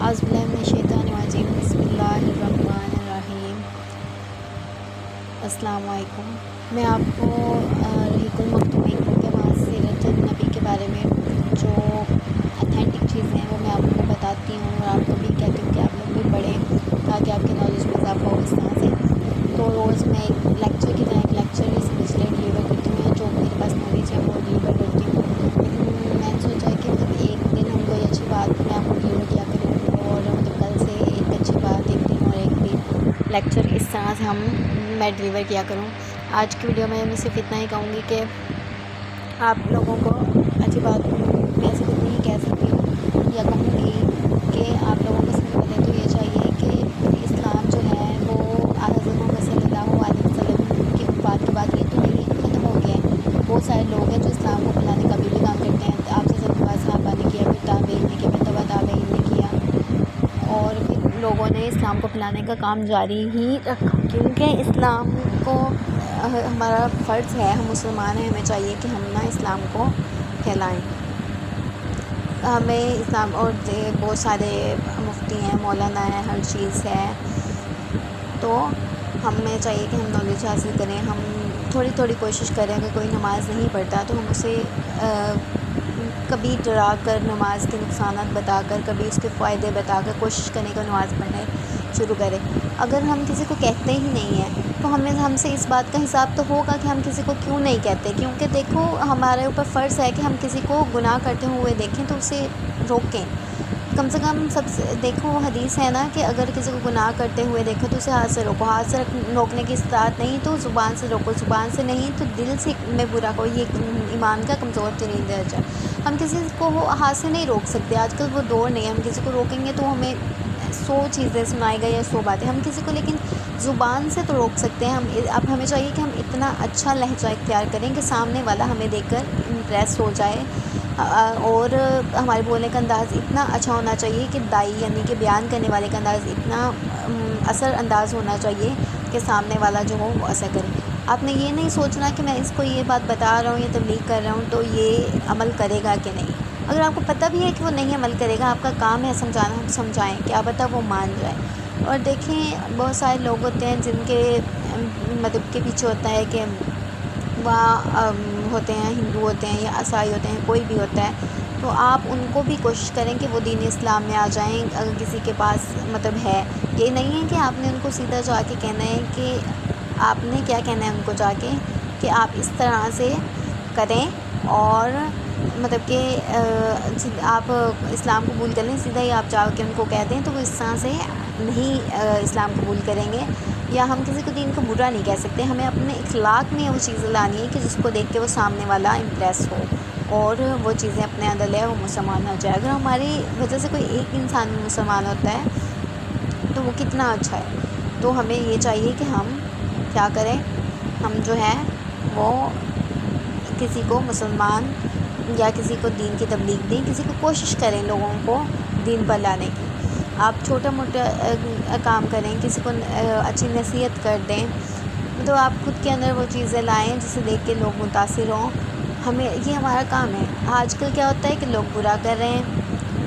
اعوذ باللہ من الشیطان الرجیم بسم اللہ الرحمن الرحیم۔ السلام علیکم۔ میں آپ کو رحیق المختومین کے بعد سیرت النبی کے بارے میں جو اتھینٹک چیزیں ہیں وہ میں آپ کو بتاتی ہوں، اور آپ کو بھی کہتی ہوں کہ آپ لوگ بھی پڑھیں تاکہ آپ کی نالج میں اضافہ ہو اس طرح سے۔ تو روز میں ایک لیکچر کی طرح ایک لیکچر اس سلسلے ڈلیور کرتی ہوں، جو میرے پاس نالج ہے وہ ڈلیور کرتی ہوں۔ لیکن میں نے سوچا کہ ایک دن ہم کوئی اچھی بات میں آپ کو ڈلیور کیا کروں، اور کل سے ایک اچھی بات ایک دن اور ایک دن لیکچر اس طرح سے میں ڈلیور کیا کروں۔ آج کی ویڈیو میں صرف اتنا ہی کہوں گی کہ آپ لوگوں کو اچھی بات میں صرف اتنی ہی کہہ سکتی ہوں یا کہوں گی کہ آپ لوگوں کو سب سے پہلے تو یہ چاہیے کہ اسلام جو ہے وہ حضرت محمد صلی اللہ علیہ وسلم کی وفات کے بعد یہ تو نہیں ختم ہو گیا ہے۔ بہت سارے لوگ ہیں جو اسلام کو پھیلانے کا بھی کام کرتے ہیں۔ آپ سے سب صحابہ نے کیا، پھر تابعین نے کیا، پھر تبع تابعین نے کیا، اور پھر لوگوں نے اسلام کو پھیلانے کا کام جاری ہی رکھا، کیونکہ اسلام کو ہمارا فرض ہے، ہم مسلمان ہیں، ہمیں چاہیے کہ ہم اسلام کو پھیلائیں۔ ہمیں اسلام اور بہت سارے مفتی ہیں، مولانا ہے، ہر چیز ہے، تو ہمیں چاہیے کہ ہم نالج حاصل کریں۔ ہم تھوڑی تھوڑی کوشش کریں، اگر کوئی نماز نہیں پڑھتا تو ہم اسے کبھی ڈرا کر نماز کے نقصانات بتا کر، کبھی اس کے فائدے بتا کر کوشش کرنے کا نماز پڑھنے شروع کریں۔ اگر ہم کسی کو کہتے ہی نہیں ہیں تو ہم سے اس بات کا حساب تو ہوگا کہ ہم کسی کو کیوں نہیں کہتے، کیونکہ دیکھو ہمارے اوپر فرض ہے کہ ہم کسی کو گناہ کرتے ہوئے دیکھیں تو اسے روکیں، کم سے کم۔ دیکھو حدیث ہے نا کہ اگر کسی کو گناہ کرتے ہوئے دیکھو تو اسے ہاتھ سے روکو، ہاتھ سے روکنے کی استطاعت نہیں تو زبان سے روکو، زبان سے نہیں تو دل سے میں برا کو، یہ ایمان کا کمزور ترین درجہ ہے۔ ہم کسی کو ہاتھ سے نہیں روک سکتے، آج کل وہ دور نہیں ہے، ہم کسی کو روکیں گے تو ہمیں 100 چیزیں سنائے گا یا 100 باتیں، ہم کسی کو لیکن زبان سے تو روک سکتے ہیں۔ اب ہمیں چاہیے کہ ہم اتنا اچھا لہجہ اختیار کریں کہ سامنے والا ہمیں دیکھ کر امپریس ہو جائے، اور ہمارے بولنے کا انداز اتنا اچھا ہونا چاہیے کہ دائی یعنی کہ بیان کرنے والے کا انداز اتنا اثر انداز ہونا چاہیے کہ سامنے والا جو ہو وہ اثر کرے۔ آپ نے یہ نہیں سوچنا کہ میں اس کو یہ بات بتا رہا ہوں یا تبلیغ کر رہا ہوں تو یہ عمل کرے گا کہ نہیں۔ اگر آپ کو پتہ بھی ہے کہ وہ نہیں عمل کرے گا، آپ کا کام ہے سمجھانا، سمجھائیں، کیا پتہ وہ مان جائے۔ اور دیکھیں بہت سارے لوگ ہوتے ہیں جن کے مذہب کے پیچھے ہوتا ہے کہ وہاں ہوتے ہیں، ہندو ہوتے ہیں یا عیسائی ہوتے ہیں، کوئی بھی ہوتا ہے، تو آپ ان کو بھی کوشش کریں کہ وہ دین اسلام میں آ جائیں اگر کسی کے پاس ہے۔ یہ نہیں ہے کہ آپ نے ان کو سیدھا جا کے کہنا ہے کہ آپ نے کیا کہنا ہے ان کو جا کے کہ آپ اس طرح سے کریں، اور کہ آپ اسلام قبول کر لیں، سیدھا ہی آپ جا کے ان کو کہہ دیں تو وہ اس طرح سے نہیں اسلام قبول کریں گے۔ یا ہم کسی کو دین کو برا نہیں کہہ سکتے، ہمیں اپنے اخلاق میں وہ چیزیں لانی ہے کہ جس کو دیکھ کے وہ سامنے والا امپریس ہو اور وہ چیزیں اپنے اندر لے وہ مسلمان ہو جائے۔ اگر ہماری وجہ سے کوئی ایک انسان مسلمان ہوتا ہے تو وہ کتنا اچھا ہے۔ تو ہمیں یہ چاہیے کہ ہم کیا کریں، ہم جو ہے وہ کسی کو مسلمان یا کسی کو دین کی تبلیغ دیں، کسی کو کوشش کریں لوگوں کو دین پر لانے کی۔ آپ چھوٹا موٹا کام کریں، کسی کو اچھی نصیحت کر دیں، تو آپ خود کے اندر وہ چیزیں لائیں جسے دیکھ کے لوگ متاثر ہوں۔ ہمیں یہ ہمارا کام ہے۔ آج کل کیا ہوتا ہے کہ لوگ برا کر رہے ہیں،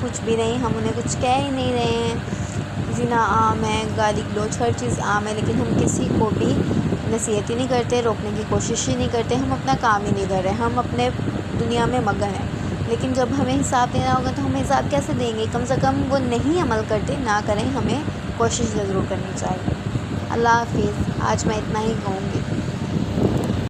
کچھ بھی نہیں، ہم انہیں کچھ کہہ ہی نہیں رہے ہیں، زنا عام ہے، گالی گلوچ ہر چیز عام ہے، لیکن ہم کسی کو بھی نصیحت ہی نہیں کرتے، روکنے کی کوشش ہی نہیں کرتے، ہم اپنا کام ہی نہیں کر رہے، ہم اپنے دنیا میں مگن ہیں۔ لیکن جب ہمیں حساب دینا ہوگا تو ہم حساب کیسے دیں گے؟ کم سے کم وہ نہیں عمل کرتے، نہ کریں، ہمیں کوشش ضرور کرنی چاہیے۔ اللہ حافظ۔ آج میں اتنا ہی کہوں گی۔